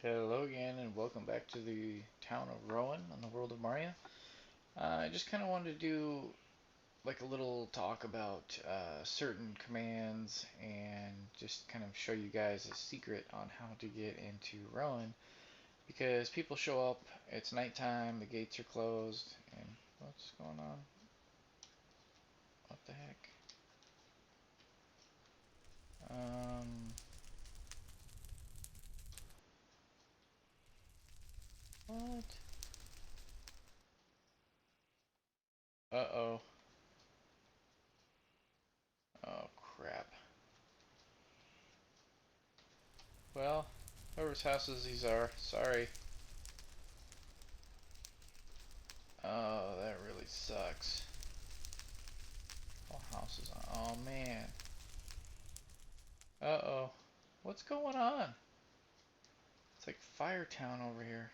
Hello again, and welcome back to the town of Rowan on the world of Mario. I just kind of wanted to do like a little talk about certain commands and just kind of show you guys a secret on how to get into Rowan because people show up, it's nighttime, the gates are closed, and what's going on? What the heck? Um, what? Uh-oh. Oh, crap. Well, whoever's houses these are, sorry. Oh, that really sucks. Whole house is on. Oh man. Uh-oh. What's going on? It's like Firetown over here.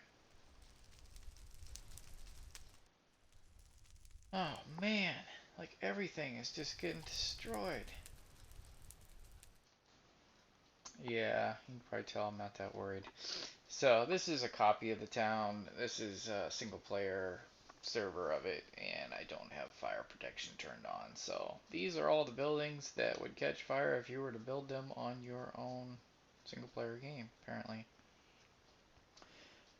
Oh man. Like everything is just getting destroyed. Yeah, you can probably tell I'm not that worried. So this is a copy of the town. This is a single player server of it, and I don't have fire protection turned on. So these are all the buildings that would catch fire if you were to build them on your own single player game, apparently.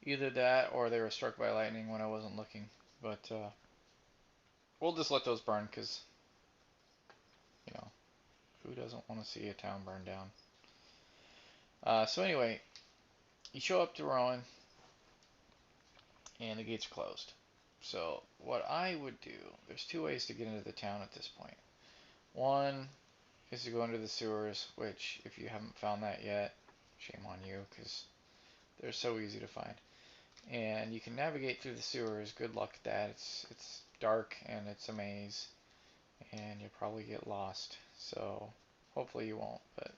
Either that or they were struck by lightning when I wasn't looking. But we'll just let those burn because, you know, who doesn't want to see a town burn down? So anyway, you show up to Rowan and the gates are closed. So what I would do, there's two ways to get into the town at this point. One is to go into the sewers, which if you haven't found that yet, shame on you because they're so easy to find. And you can navigate through the sewers. Good luck at that. It's dark and it's a maze, and you'll probably get lost. So hopefully you won't. But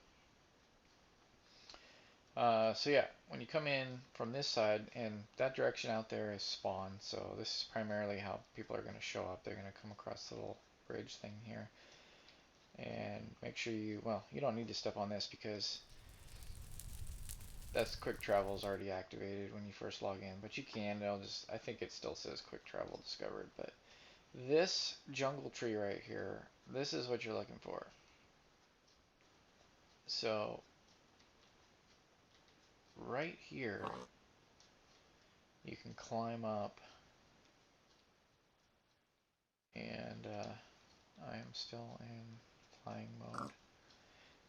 so yeah, when you come in from this side, and that direction out there is spawn. So this is primarily how people are going to show up. They're going to come across the little bridge thing here, and make sure you. Well, you don't need to step on this because that's quick travel is already activated when you first log in. But you can. It'll just. I think it still says quick travel discovered, but this jungle tree right here, this is what you're looking for. So right here, you can climb up, and I am still in flying mode.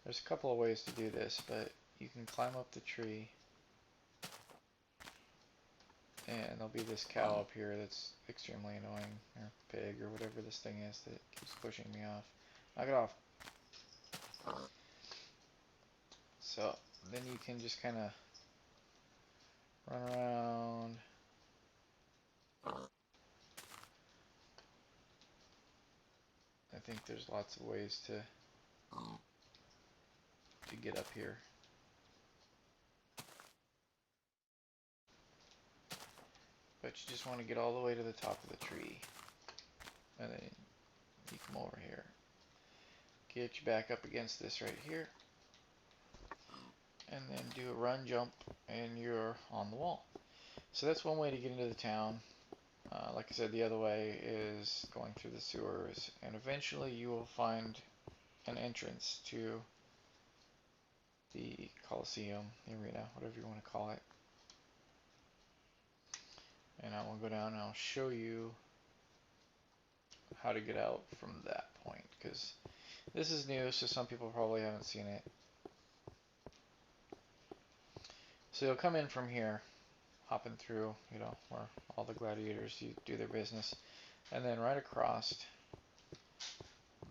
There's a couple of ways to do this, but you can climb up the tree, and there'll be this cow up here that's extremely annoying, or pig, or whatever this thing is that keeps pushing me off. Knock it off. So then you can just kind of run around. I think there's lots of ways to get up here. But you just want to get all the way to the top of the tree. And then you come over here. Get you back up against this right here. And then do a run jump and you're on the wall. So that's one way to get into the town. Like I said, the other way is going through the sewers. And eventually you will find an entrance to the Coliseum, the arena, whatever you want to call it. And I will go down and I'll show you how to get out from that point. Because this is new, so some people probably haven't seen it. So you'll come in from here, hopping through, where all the gladiators do their business. And then right across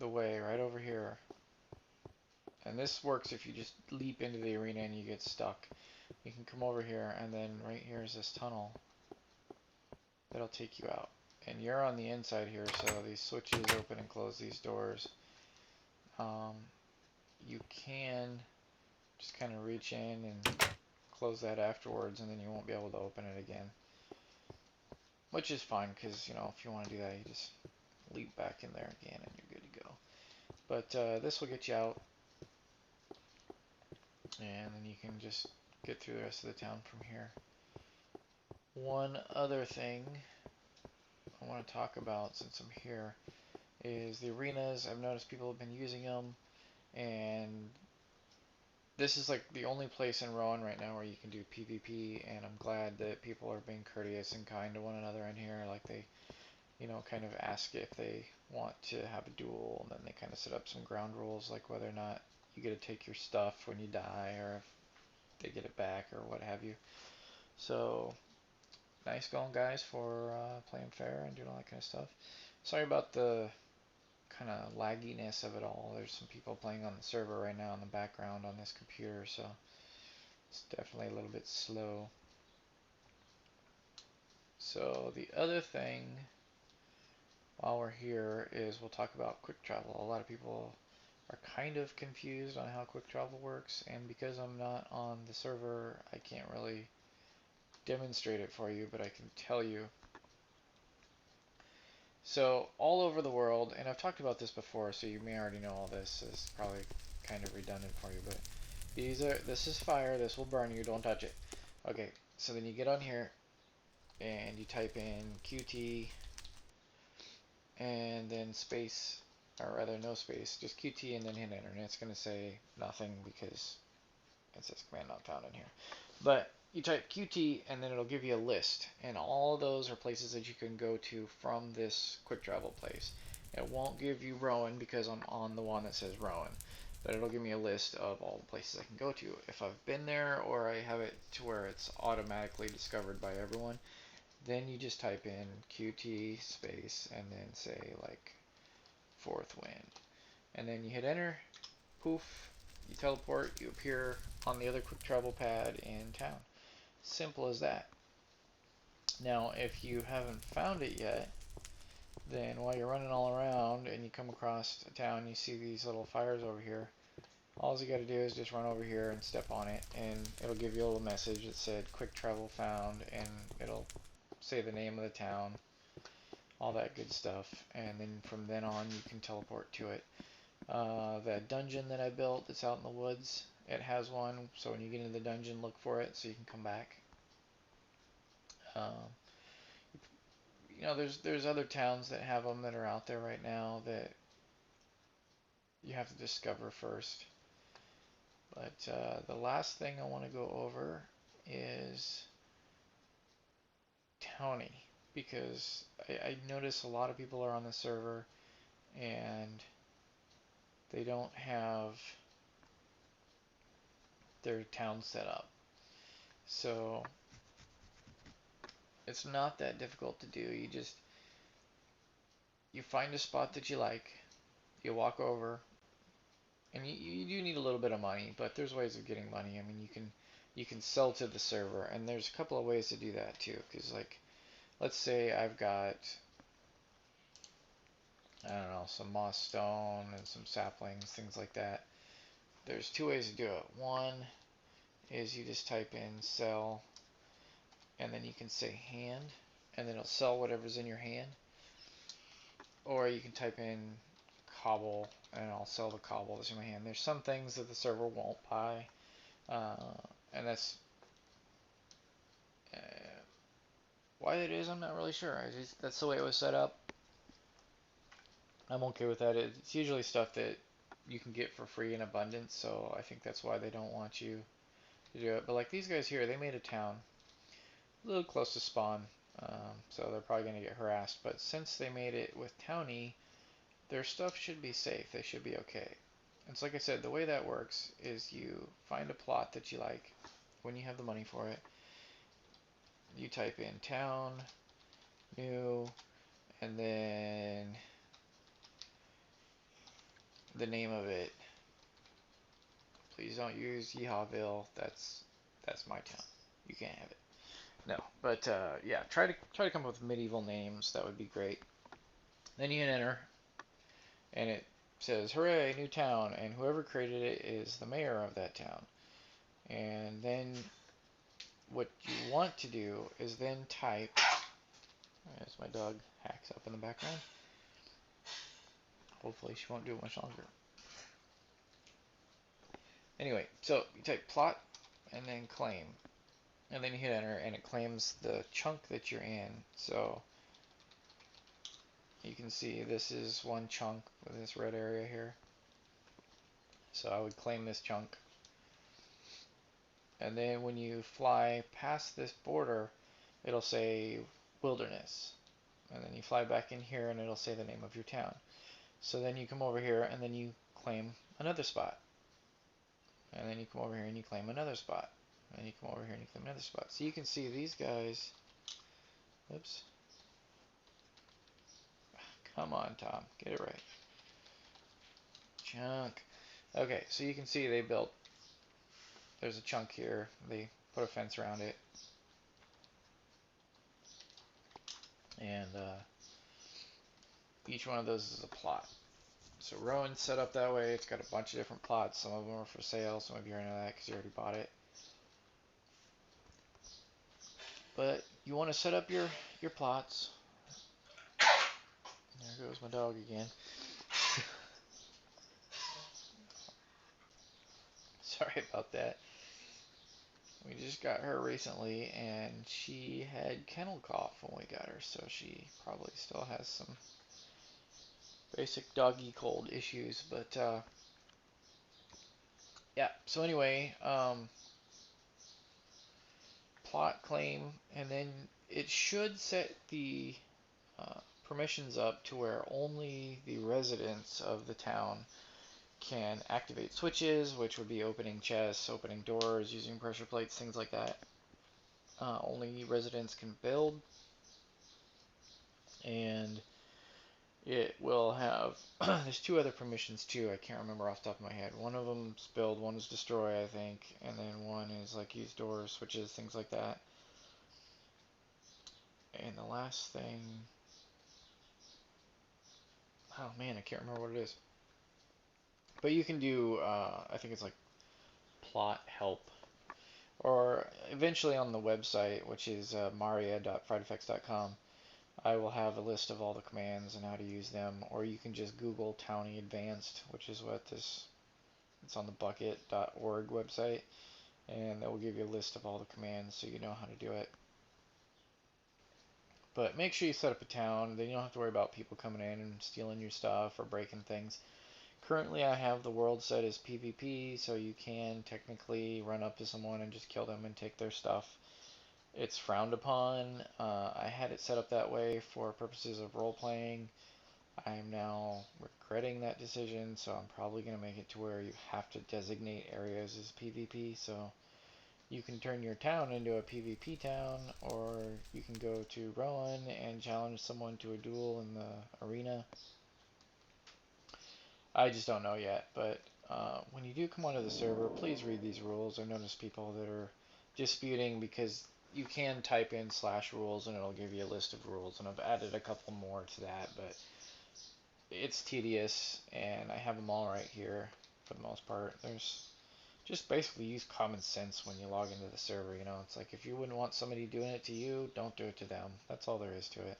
the way, right over here. And this works if you just leap into the arena and you get stuck. You can come over here, and then right here is this tunnel that'll take you out. And you're on the inside here, so these switches open and close these doors. Um, you can just kind of reach in and close that afterwards, and then you won't be able to open it again. Which is fine, because, if you want to do that, you just leap back in there again, and you're good to go. But this will get you out, and then you can just get through the rest of the town from here. One other thing I want to talk about since I'm here is the arenas. I've noticed people have been using them, and this is like the only place in Rowan right now where you can do PvP, and I'm glad that people are being courteous and kind to one another in here. Like they, kind of ask if they want to have a duel, and then they kind of set up some ground rules, like whether or not you get to take your stuff when you die, or if they get it back, or what have you. So, nice going, guys, for playing fair and doing all that kind of stuff. Sorry about the kind of lagginess of it all. There's some people playing on the server right now in the background on this computer, so it's definitely a little bit slow. So the other thing while we're here is we'll talk about QuickTravel. A lot of people are kind of confused on how QuickTravel works, and because I'm not on the server, I can't really demonstrate it for you, but I can tell you. So all over the world, and I've talked about this before, so you may already know all this. It's probably kind of redundant for you, but this is fire. This will burn you. Don't touch it. Okay, so then you get on here and you type in QT and then space, or rather no space, just QT and then hit enter, and it's going to say nothing because it says command not found in here. But you type QT and then it'll give you a list, and all of those are places that you can go to from this quick travel place. It won't give you Rowan because I'm on the one that says Rowan, but it'll give me a list of all the places I can go to. If I've been there or I have it to where it's automatically discovered by everyone, then you just type in QT space and then say like Fourth Wind, and then you hit enter. Poof, you teleport, you appear on the other quick travel pad in town. Simple as that. Now, if you haven't found it yet, then while you're running all around and you come across a town, you see these little fires over here. All you got to do is just run over here and step on it, and it'll give you a little message that said quick travel found, and it'll say the name of the town, all that good stuff, and then from then on you can teleport to it. That dungeon that I built that's out in the woods, it has one, so when you get into the dungeon, look for it so you can come back. Um, there's other towns that have them that are out there right now that you have to discover first. But the last thing I want to go over is Towny, because I notice a lot of people are on the server and they don't have their town set up. So it's not that difficult to do. You find a spot that you like, you walk over, and you do need a little bit of money, but there's ways of getting money. I mean, you can sell to the server, and there's a couple of ways to do that too. Because like, let's say I've got, I don't know, some moss stone and some saplings, things like that. There's two ways to do it. One is you just type in sell, and then you can say hand, and then it'll sell whatever's in your hand. Or you can type in cobble, and I'll sell the cobble that's in my hand. There's some things that the server won't buy, and uh, why it is, I'm not really sure. That's the way it was set up. I'm okay with that. It's usually stuff that you can get for free in abundance, so I think that's why they don't want you to do it. But like these guys here, they made a town a little close to spawn, so they're probably going to get harassed. But since they made it with Towny, their stuff should be safe. They should be okay. And so like I said, the way that works is you find a plot that you like when you have the money for it. You type in town, new, and then the name of it. Please don't use Yeehaville. That's my town. You can't have it. No, but yeah, try to come up with medieval names. That would be great. Then you hit enter, and it says, "Hooray, new town!" And whoever created it is the mayor of that town. And then what you want to do is then type. There's my dog hacks up in the background. Hopefully she won't do it much longer. Anyway, so you type plot and then claim. And then you hit enter and it claims the chunk that you're in. So you can see this is one chunk with this red area here. So I would claim this chunk. And then when you fly past this border, it'll say wilderness. And then you fly back in here and it'll say the name of your town. So then you come over here and then you claim another spot. And then you come over here and you claim another spot. And you come over here and you claim another spot. So you can see these guys. Oops. Come on, Tom. Get it right. Chunk. Okay, so you can see they built. There's a chunk here. They put a fence around it. And each one of those is a plot. So Rowan's set up that way. It's got a bunch of different plots. Some of them are for sale. Some of you already know that because you already bought it. But you want to set up your plots. There goes my dog again. Sorry about that. We just got her recently, and she had kennel cough when we got her, so she probably still has some basic doggy cold issues. But yeah. So anyway, plot claim, and then it should set the permissions up to where only the residents of the town can activate switches, which would be opening chests, opening doors, using pressure plates, things like that. Only residents can build, and it will have, there's two other permissions too, I can't remember off the top of my head. One of them's build, one is destroy, I think, and then one is like use doors, switches, things like that. And the last thing, oh man, I can't remember what it is. But you can do, I think it's like plot help, or eventually on the website, which is maria.friedeffects.com, I will have a list of all the commands and how to use them, or you can just Google Towny Advanced, which is what this, it's on the bucket.org website, and that will give you a list of all the commands so you know how to do it. But make sure you set up a town, then you don't have to worry about people coming in and stealing your stuff or breaking things. Currently I have the world set as PvP, so you can technically run up to someone and just kill them and take their stuff. It's frowned upon. I had it set up that way for purposes of role-playing. I am now regretting that decision, so I'm probably going to make it to where you have to designate areas as PvP, so you can turn your town into a PvP town, or you can go to Rowan and challenge someone to a duel in the arena. I just don't know yet, but when you do come onto the server, please read these rules. I've noticed people that are disputing because you can type in /rules and it'll give you a list of rules, and I've added a couple more to that, but it's tedious, and I have them all right here for the most part. There's just basically use common sense when you log into the server, you know. It's like if you wouldn't want somebody doing it to you, don't do it to them. That's all there is to it.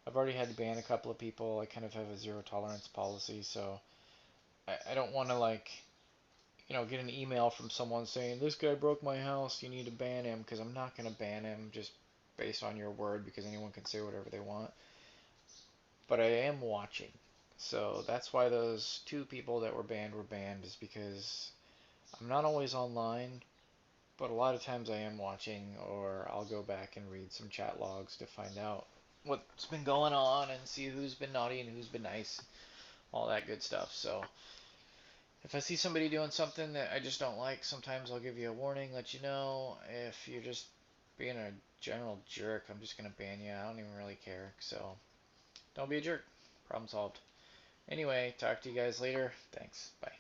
I've already had to ban a couple of people. I kind of have a zero tolerance policy, so I don't want to, like, you know, get an email from someone saying, this guy broke my house, you need to ban him, because I'm not going to ban him just based on your word, because anyone can say whatever they want. But I am watching. So that's why those two people that were banned, is because I'm not always online, but a lot of times I am watching, or I'll go back and read some chat logs to find out what's been going on and see who's been naughty and who's been nice, all that good stuff. So if I see somebody doing something that I just don't like, sometimes I'll give you a warning, let you know. If you're just being a general jerk, I'm just going to ban you. I don't even really care. So don't be a jerk. Problem solved. Anyway, talk to you guys later. Thanks. Bye.